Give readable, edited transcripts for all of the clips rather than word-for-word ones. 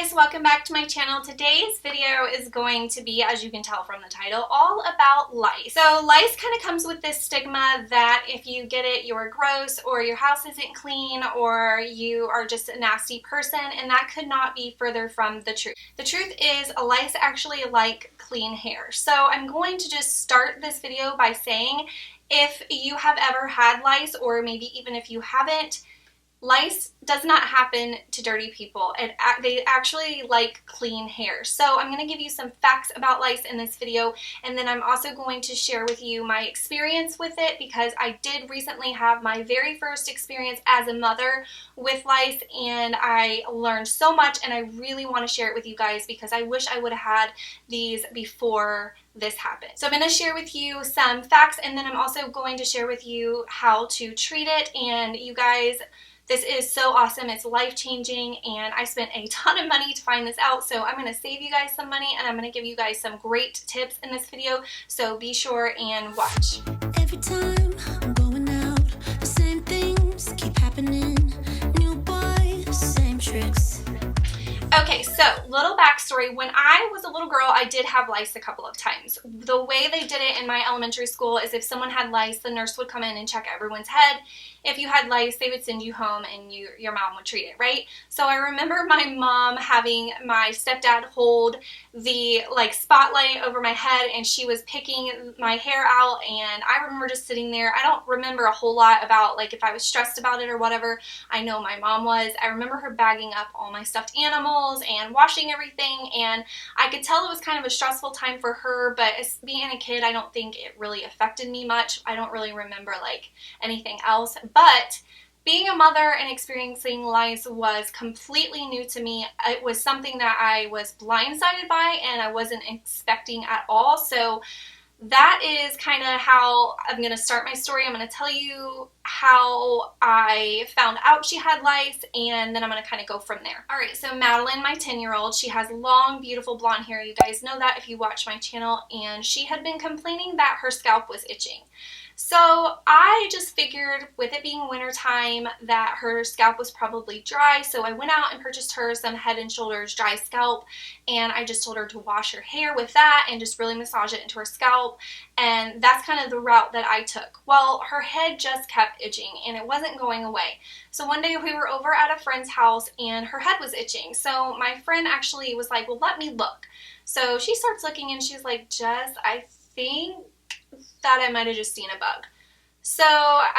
guys, welcome back to my channel. Today's video is going to be, as you can tell from the title, all about lice. So lice kind of comes with this stigma that if you get it, you're gross, or your house isn't clean, or you are just a nasty person, and that could not be further from the truth. The truth is, lice actually like clean hair. So I'm going to just start this video by saying, if you have ever had lice, or maybe even if you haven't, lice does not happen to dirty people. They actually like clean hair. So I'm going to give you some facts about lice in this video, and then I'm also going to share with you my experience with it, because I did recently have my very first experience as a mother with lice, and I learned so much, and I really want to share it with you guys because I wish I would have had these before this happened. So I'm going to share with you some facts, and then I'm also going to share with you how to treat it. And you guys, this is so awesome. It's life-changing, and I spent a ton of money to find this out, so I'm going to save you guys some money, and I'm going to give you guys some great tips in this video, so be sure and watch. Every time I'm going out, the same things keep happening. New boys, same tricks. Okay, so little backstory. When I was a little girl, I did have lice a couple of times. The way they did it in my elementary school is if someone had lice, the nurse would come in and check everyone's head. If you had lice, they would send you home and your mom would treat it, right? So I remember my mom having my stepdad hold the spotlight over my head, and she was picking my hair out, and I remember just sitting there. I don't remember a whole lot about if I was stressed about it or whatever. I know my mom was. I remember her bagging up all my stuffed animals and washing everything, and I could tell it was kind of a stressful time for her, but as being a kid, I don't think it really affected me much. I don't really remember anything else. But being a mother and experiencing lice was completely new to me. It was something that I was blindsided by, and I wasn't expecting at all. So that is kind of how I'm going to start my story. I'm going to tell you how I found out she had lice, and then I'm going to kind of go from there. Alright, so Madeline, my 10-year-old, she has long, beautiful blonde hair. You guys know that if you watch my channel, and she had been complaining that her scalp was itching. So I just figured, with it being winter time, that her scalp was probably dry, so I went out and purchased her some Head & Shoulders dry scalp, and I just told her to wash her hair with that and just really massage it into her scalp, and that's kind of the route that I took. Well, her head just kept itching, and it wasn't going away. So one day we were over at a friend's house, and her head was itching, so my friend actually was like, well, let me look. So she starts looking, and she's like, Jess, I think that I might have just seen a bug. So,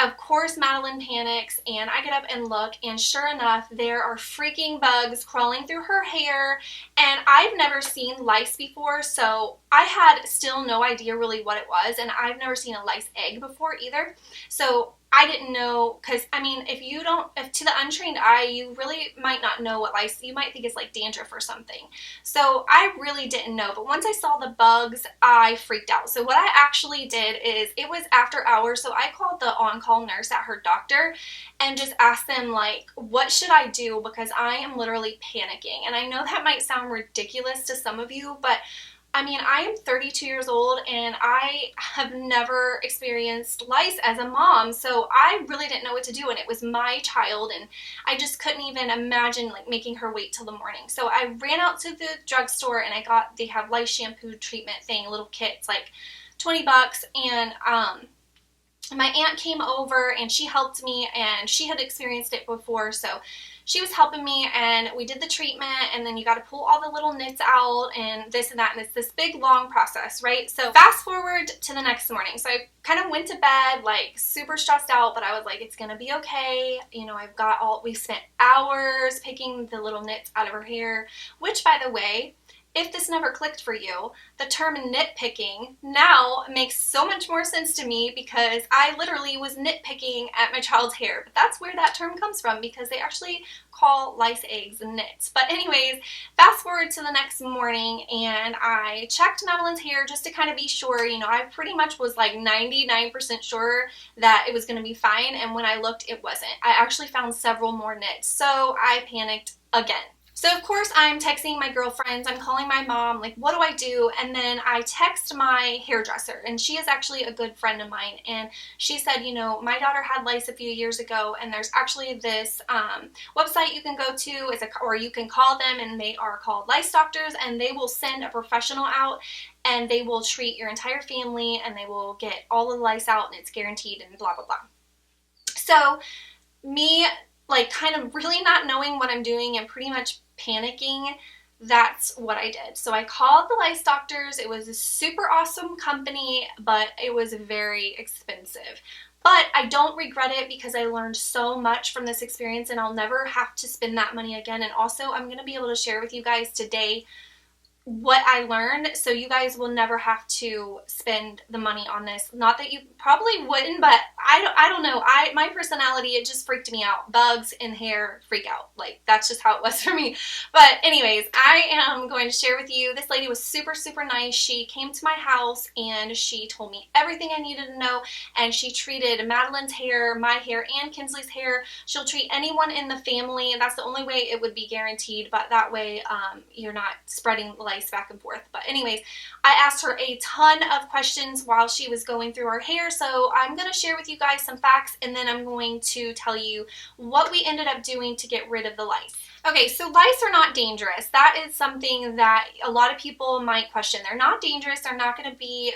of course, Madeline panics, and I get up and look, and sure enough, there are freaking bugs crawling through her hair, and I've never seen lice before, so I had still no idea really what it was, and I've never seen a lice egg before either. So I didn't know, because, I mean, if to the untrained eye, you really might not know what lice, you might think it's like dandruff or something. So I really didn't know, but once I saw the bugs, I freaked out. So what I actually did is, it was after hours, so I called the on-call nurse at her doctor and just asked them, what should I do, because I am literally panicking. And I know that might sound ridiculous to some of you, but I mean, I am 32 years old, and I have never experienced lice as a mom, so I really didn't know what to do, and it was my child, and I just couldn't even imagine making her wait till the morning. So I ran out to the drugstore, and they have lice shampoo treatment thing, a little kit. It's like $20, and my aunt came over, and she helped me, and she had experienced it before, so she was helping me, and we did the treatment, and then you got to pull all the little nits out and this and that, and it's this big long process, right? So fast forward to the next morning. So I kind of went to bed super stressed out, but I was like, it's gonna be okay. You know, we spent hours picking the little nits out of her hair, which, by the way, if this never clicked for you, the term nitpicking now makes so much more sense to me, because I literally was nitpicking at my child's hair. But that's where that term comes from, because they actually call lice eggs nits. But anyways, fast forward to the next morning, and I checked Madeline's hair just to kind of be sure. You know, I pretty much was 99% sure that it was going to be fine, and when I looked, it wasn't. I actually found several more nits, so I panicked again. So of course I'm texting my girlfriends, I'm calling my mom, like what do I do? And then I text my hairdresser, and she is actually a good friend of mine, and she said, you know, my daughter had lice a few years ago, and there's actually this website you can go to, or you can call them, and they are called lice doctors, and they will send a professional out, and they will treat your entire family, and they will get all of the lice out, and it's guaranteed, and blah blah blah. So me, like, kind of really not knowing what I'm doing and pretty much panicking, that's what I did. So I called the lice doctors. It was a super awesome company, but it was very expensive. But I don't regret it because I learned so much from this experience, and I'll never have to spend that money again. And also, I'm going to be able to share with you guys today what I learned, so you guys will never have to spend the money on this. Not that you probably wouldn't, but I don't know. My personality, it just freaked me out. Bugs in hair freak out. Like, that's just how it was for me. But anyways, I am going to share with you. This lady was super, super nice. She came to my house and she told me everything I needed to know, and she treated Madeline's hair, my hair, and Kinsley's hair. She'll treat anyone in the family, and that's the only way it would be guaranteed, but that way you're not spreading lice back and forth. But anyways, I asked her a ton of questions while she was going through her hair, so I'm going to share with you guys some facts, and then I'm going to tell you what we ended up doing to get rid of the lice. Okay, so lice are not dangerous. That is something that a lot of people might question. They're not dangerous. They're not going to be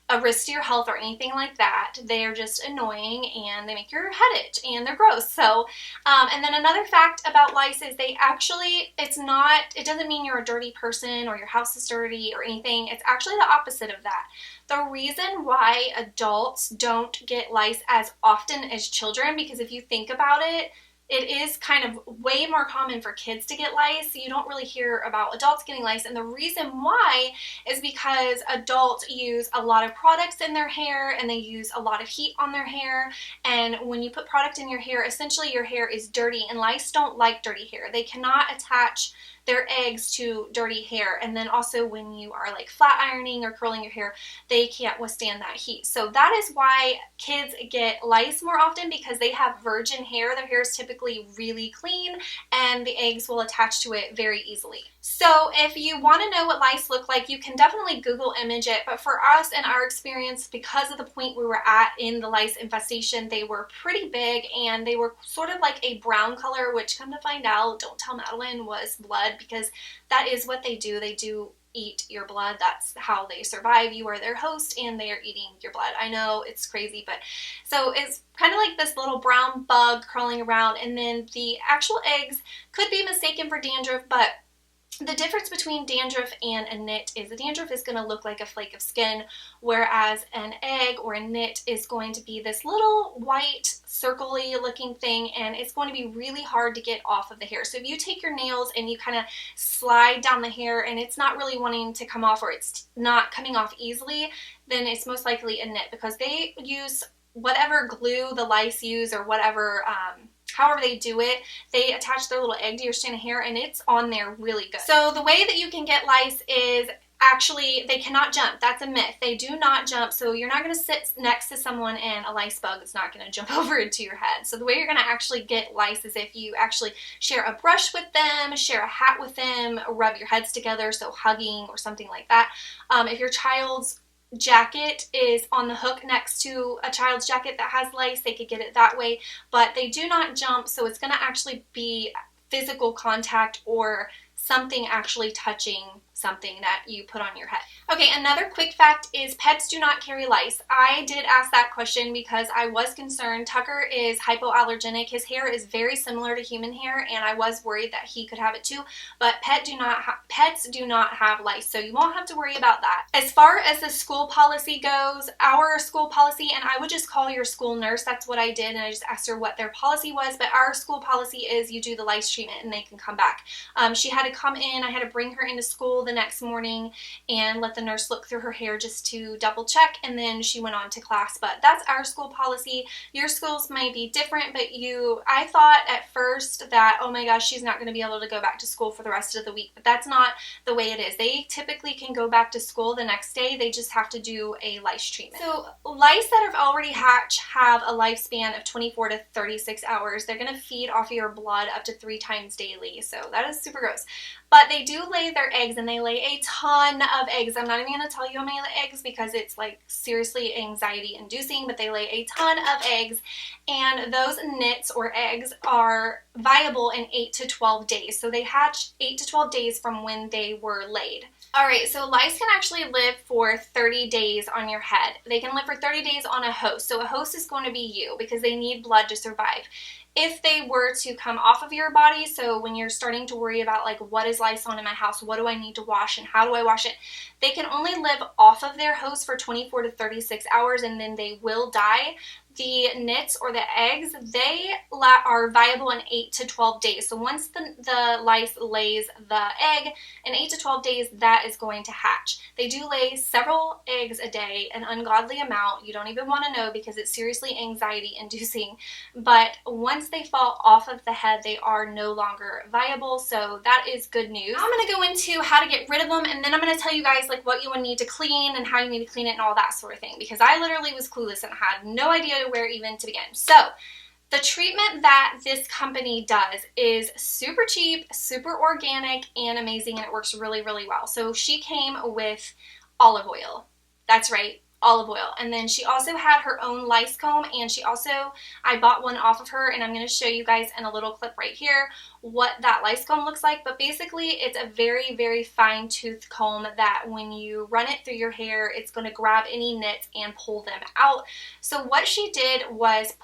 a risk to your health or anything like that. They're just annoying, and they make your head itch, and they're gross. So, and then another fact about lice is they actually, it doesn't mean you're a dirty person or your house is dirty or anything. It's actually the opposite of that. The reason why adults don't get lice as often as children, because if you think about it, it is kind of way more common for kids to get lice. You don't really hear about adults getting lice, and the reason why is because adults use a lot of products in their hair, and they use a lot of heat on their hair, and when you put product in your hair, essentially your hair is dirty, and lice don't like dirty hair. They cannot attach their eggs to dirty hair, and then also when you are like flat ironing or curling your hair, they can't withstand that heat. So that is why kids get lice more often, because they have virgin hair. Their hair is typically really clean, and the eggs will attach to it very easily. So if you want to know what lice look like, you can definitely Google image it, but for us and our experience, because of the point we were at in the lice infestation, they were pretty big, and they were sort of like a brown color, which, come to find out, don't tell Madeline, was blood, because that is what they do. They do eat your blood. That's how they survive. You are their host, and they are eating your blood. I know it's crazy, but so it's kind of like this little brown bug crawling around, and then the actual eggs could be mistaken for dandruff, but the difference between dandruff and a knit is a dandruff is going to look like a flake of skin, whereas an egg or a knit is going to be this little white circle-y looking thing, and it's going to be really hard to get off of the hair. So if you take your nails and you kind of slide down the hair and it's not really wanting to come off, or it's not coming off easily, then it's most likely a knit, because they use whatever glue the lice use, or whatever however they do it, they attach their little egg to your strand of hair, and it's on there really good. So the way that you can get lice is actually, they cannot jump. That's a myth. They do not jump, so you're not going to sit next to someone and a lice bug is not going to jump over into your head. So the way you're going to actually get lice is if you actually share a brush with them, share a hat with them, rub your heads together, so hugging or something like that. If your child's jacket is on the hook next to a child's jacket that has lice, they could get it that way, but they do not jump, so it's going to actually be physical contact or something actually touching something that you put on your head. Okay, another quick fact is pets do not carry lice. I did ask that question because I was concerned. Tucker is hypoallergenic. His hair is very similar to human hair, and I was worried that he could have it too, but pets do not have lice, so you won't have to worry about that. As far as the school policy goes, our school policy, and I would just call your school nurse, that's what I did, and I just asked her what their policy was, but our school policy is you do the lice treatment and they can come back. She had to come in, I had to bring her into school. school the next morning and let the nurse look through her hair just to double check, and then she went on to class. But that's our school policy. Your schools might be different, but I thought at first that, oh my gosh, she's not going to be able to go back to school for the rest of the week, but that's not the way it is. They typically can go back to school the next day. They just have to do a lice treatment. So lice that have already hatched have a lifespan of 24 to 36 hours. They're going to feed off of your blood up to 3 times daily, so that is super gross. But they do lay their eggs, and they lay a ton of eggs. I'm not even going to tell you how many eggs because it's like seriously anxiety inducing, but they lay a ton of eggs, and those nits or eggs are viable in 8 to 12 days. So they hatch 8 to 12 days from when they were laid. Alright, so lice can actually live for 30 days on your head. They can live for 30 days on a host. So a host is going to be you because they need blood to survive. If they were to come off of your body, so when you're starting to worry about like, what is lice on in my house, what do I need to wash and how do I wash it, they can only live off of their host for 24 to 36 hours and then they will die. The nits or the eggs, they are viable in 8 to 12 days. So once the lice lays the egg, in 8 to 12 days, that is going to hatch. They do lay several eggs a day, an ungodly amount. You don't even want to know because it's seriously anxiety inducing. But once they fall off of the head, they are no longer viable. So that is good news. Now I'm going to go into how to get rid of them, and then I'm going to tell you guys like what you would need to clean and how you need to clean it and all that sort of thing, because I literally was clueless and had no idea where even to begin. So the treatment that this company does is super cheap, super organic, and amazing, and it works really, really well. So she came with olive oil. That's right, olive oil. And then she also had her own lice comb, and I bought one off of her, and I'm going to show you guys in a little clip right here what that lice comb looks like. But basically it's a very, very fine tooth comb that when you run it through your hair, it's going to grab any nits and pull them out. So what she did was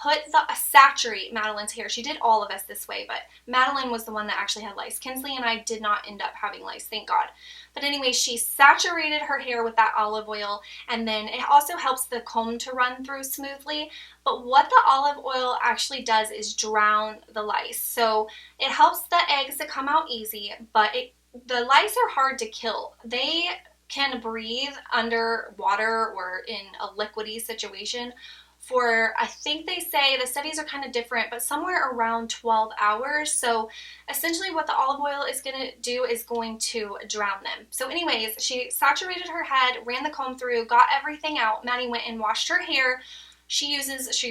saturate Madeline's hair. She did all of us this way, but Madeline was the one that actually had lice. Kinsley and I did not end up having lice, thank God. But anyway, she saturated her hair with that olive oil, and then it also helps the comb to run through smoothly. But what the olive oil actually does is drown the lice. So it helps the eggs to come out easy, but the lice are hard to kill. They can breathe under water or in a liquidy situation for, I think they say, the studies are kind of different, but somewhere around 12 hours. So essentially what the olive oil is going to do is going to drown them. So anyways, she saturated her head, ran the comb through, got everything out. Maddie went and washed her hair. She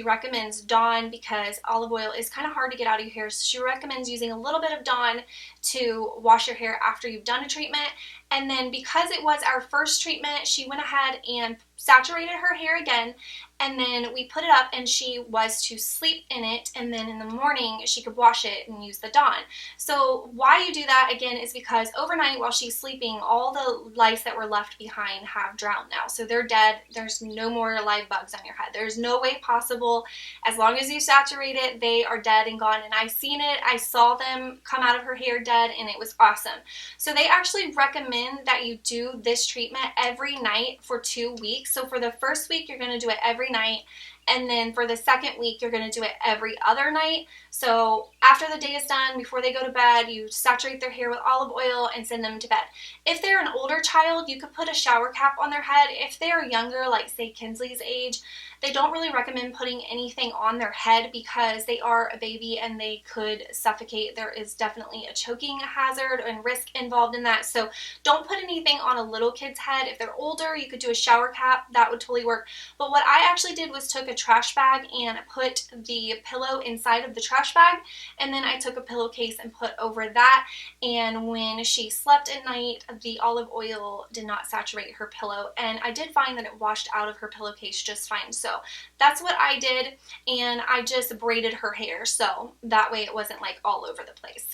recommends Dawn because olive oil is kind of hard to get out of your hair. So she recommends using a little bit of Dawn to wash your hair after you've done a treatment. And then because it was our first treatment, she went ahead and saturated her hair again, and then we put it up and she was to sleep in it, and then in the morning she could wash it and use the Dawn. So why you do that again is because overnight while she's sleeping, all the lice that were left behind have drowned now. So they're dead. There's no more live bugs on your head. There's no way possible. As long as you saturate it, they are dead and gone. And I seen it. I saw them come out of her hair dead, and it was awesome. So they actually recommend that you do this treatment every night for 2 weeks. So for the first week, you're going to do it every night. And then for the second week, you're going to do it every other night. So after the day is done, before they go to bed, you saturate their hair with olive oil and send them to bed. If they're an older child, you could put a shower cap on their head. If they're younger, like say Kinsley's age, they don't really recommend putting anything on their head because they are a baby and they could suffocate. There is definitely a choking hazard and risk involved in that. So don't put anything on a little kid's head. If they're older, you could do a shower cap. That would totally work. But what I actually did was took a trash bag and put the pillow inside of the trash bag, and then I took a pillowcase and put over that. And when she slept at night, the olive oil did not saturate her pillow, and I did find that it washed out of her pillowcase just fine. So that's what I did, and I just braided her hair so that way it wasn't like all over the place.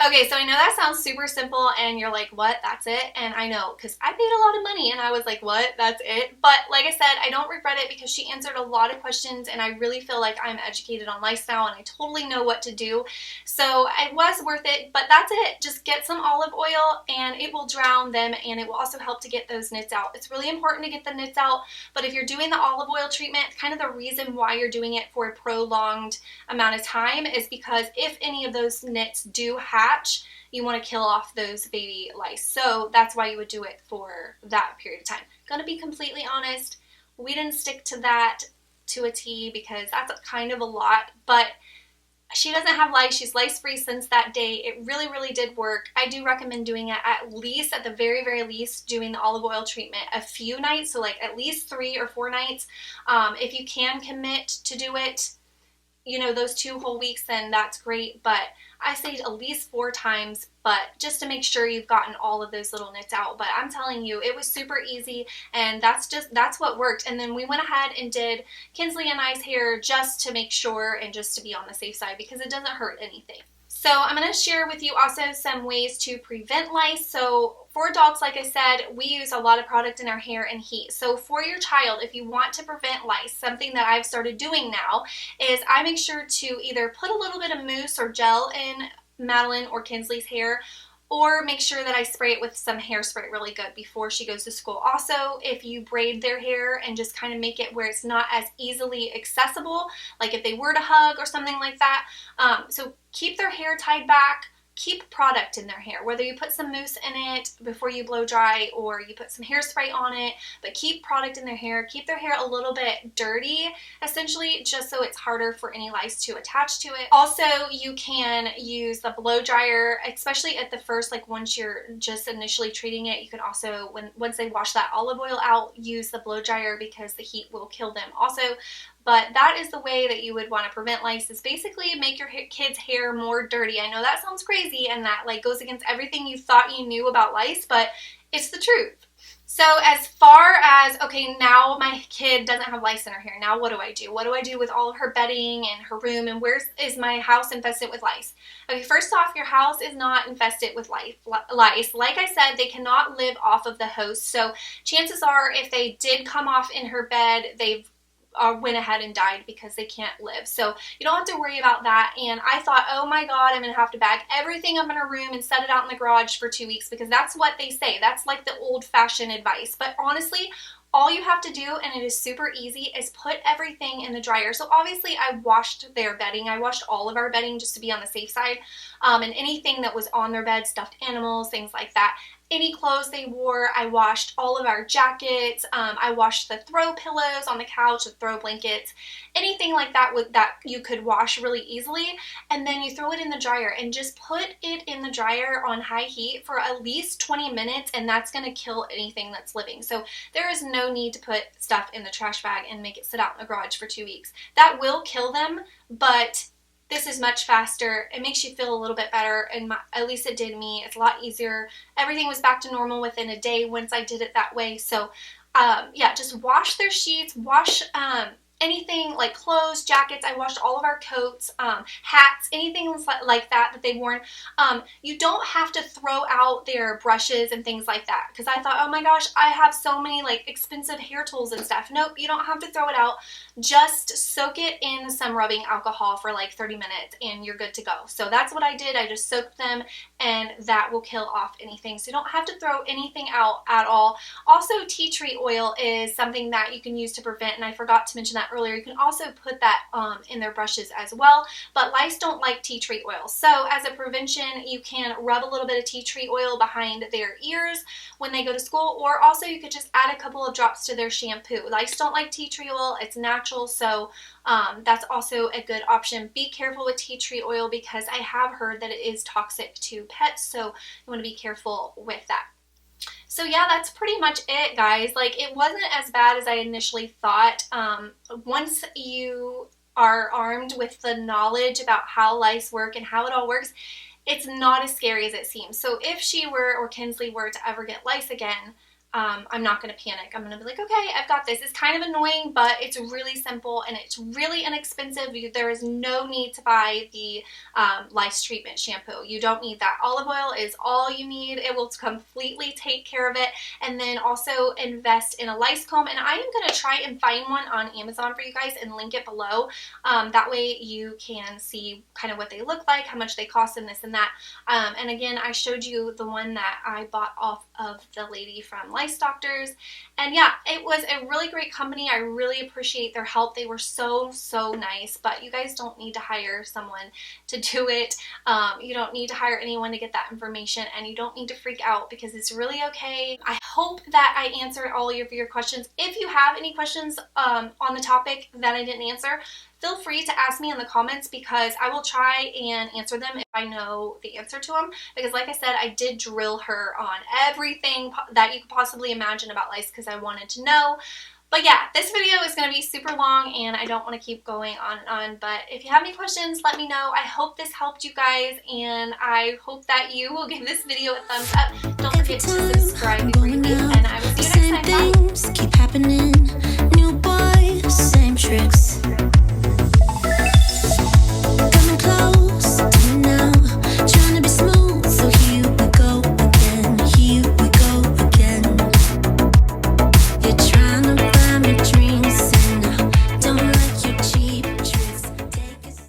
Okay, so I know that sounds super simple and you're like, what, that's it? And I know, because I paid a lot of money and I was like, what, that's it? But like I said, I don't regret it because she answered a lot of questions and I really feel like I'm educated on lice now and I totally know what to do. So it was worth it, but that's it. Just get some olive oil and it will drown them, and it will also help to get those nits out. It's really important to get the nits out, but if you're doing the olive oil treatment, kind of the reason why you're doing it for a prolonged amount of time is because if any of those nits do hatch, you want to kill off those baby lice. So that's why you would do it for that period of time. Gonna be completely honest, we didn't stick to that to a T because that's kind of a lot, but she doesn't have lice. She's lice-free since that day. It really, really did work. I do recommend doing it at least, at the very, very least, doing the olive oil treatment a few nights, so like at least 3 or 4 nights. If you can commit to do it, you know, those 2 whole weeks, then that's great, but I say at least 4 times, but just to make sure you've gotten all of those little nits out. But I'm telling you, it was super easy, and that's what worked. And then we went ahead and did Kinsley and I's hair just to make sure and just to be on the safe side because it doesn't hurt anything. So I'm going to share with you also some ways to prevent lice. So for adults, like I said, we use a lot of product in our hair and heat. So for your child, if you want to prevent lice, something that I've started doing now is I make sure to either put a little bit of mousse or gel in Madeline or Kinsley's hair, or make sure that I spray it with some hairspray really good before she goes to school. Also, if you braid their hair and just kind of make it where it's not as easily accessible, like if they were to hug or something like that, so keep their hair tied back. Keep product in their hair, whether you put some mousse in it before you blow dry or you put some hairspray on it, but keep product in their hair. Keep their hair a little bit dirty, essentially, just so it's harder for any lice to attach to it. Also, you can use the blow dryer, especially at the first, like once you're just initially treating it. You can also, once they wash that olive oil out, use the blow dryer because the heat will kill them also. But that is the way that you would want to prevent lice, is basically make your kids' hair more dirty. I know that sounds crazy and that like goes against everything you thought you knew about lice, but it's the truth. So as far as, okay, now my kid doesn't have lice in her hair. Now what do I do? What do I do with all of her bedding and her room, and where is my house infested with lice? Okay, first off, your house is not infested with lice. Like I said, they cannot live off of the host. So chances are if they did come off in her bed, they've went ahead and died because they can't live. So you don't have to worry about that. And I thought, oh my God, I'm going to have to bag everything up in her room and set it out in the garage for 2 weeks because that's what they say. That's like the old-fashioned advice. But honestly, all you have to do, and it is super easy, is put everything in the dryer. So obviously I washed their bedding. I washed all of our bedding just to be on the safe side. And anything that was on their bed, stuffed animals, things like that. Any clothes they wore, I washed all of our jackets. I washed the throw pillows on the couch, the throw blankets, anything like that that you could wash really easily. And then you throw it in the dryer and just put it in the dryer on high heat for at least 20 minutes, and that's going to kill anything that's living. So there is no need to put stuff in the trash bag and make it sit out in the garage for 2 weeks. That will kill them, but this is much faster. It makes you feel a little bit better, and at least it did me. It's a lot easier. Everything was back to normal within a day once I did it that way. So yeah, just wash their sheets, wash anything like clothes, jackets. I washed all of our coats, hats, anything like that they've worn. You don't have to throw out their brushes and things like that, because I thought, oh my gosh, I have so many like expensive hair tools and stuff. Nope, you don't have to throw it out. Just soak it in some rubbing alcohol for like 30 minutes and you're good to go. So that's what I did. I just soaked them, and that will kill off anything. So you don't have to throw anything out at all. Also, tea tree oil is something that you can use to prevent, and I forgot to mention that earlier. You can also put that in their brushes as well, but lice don't like tea tree oil. So as a prevention, you can rub a little bit of tea tree oil behind their ears when they go to school, or also you could just add a couple of drops to their shampoo. Lice don't like tea tree oil. It's natural, so that's also a good option. Be careful with tea tree oil because I have heard that it is toxic to pets, so you want to be careful with that. So yeah, that's pretty much it, guys. Like, it wasn't as bad as I initially thought. Once you are armed with the knowledge about how lice work and how it all works, it's not as scary as it seems. So if she were, or Kinsley were, to ever get lice again, I'm not going to panic. I'm going to be like, okay, I've got this. It's kind of annoying, but it's really simple and it's really inexpensive. There is no need to buy the lice treatment shampoo. You don't need that. Olive oil is all you need. It will completely take care of it. And then also invest in a lice comb. And I am going to try and find one on Amazon for you guys and link it below. That way you can see kind of what they look like, how much they cost, and this and that. And again, I showed you the one that I bought off of the lady from Lice lice doctors. And yeah, it was a really great company. I really appreciate their help. They were so nice, but you guys don't need to hire someone to do it. You don't need to hire anyone to get that information, and you don't need to freak out because it's really okay. I hope that I answered all of your questions. If you have any questions on the topic that I didn't answer, feel free to ask me in the comments because I will try and answer them if I know the answer to them. Because like I said, I did drill her on everything that you could possibly imagine about lice because I wanted to know. But yeah, this video is going to be super long and I don't want to keep going on and on. But if you have any questions, let me know. I hope this helped you guys and I hope that you will give this video a thumbs up. Don't forget to subscribe before you leave, and I will see you next time. Bye. Keep happening.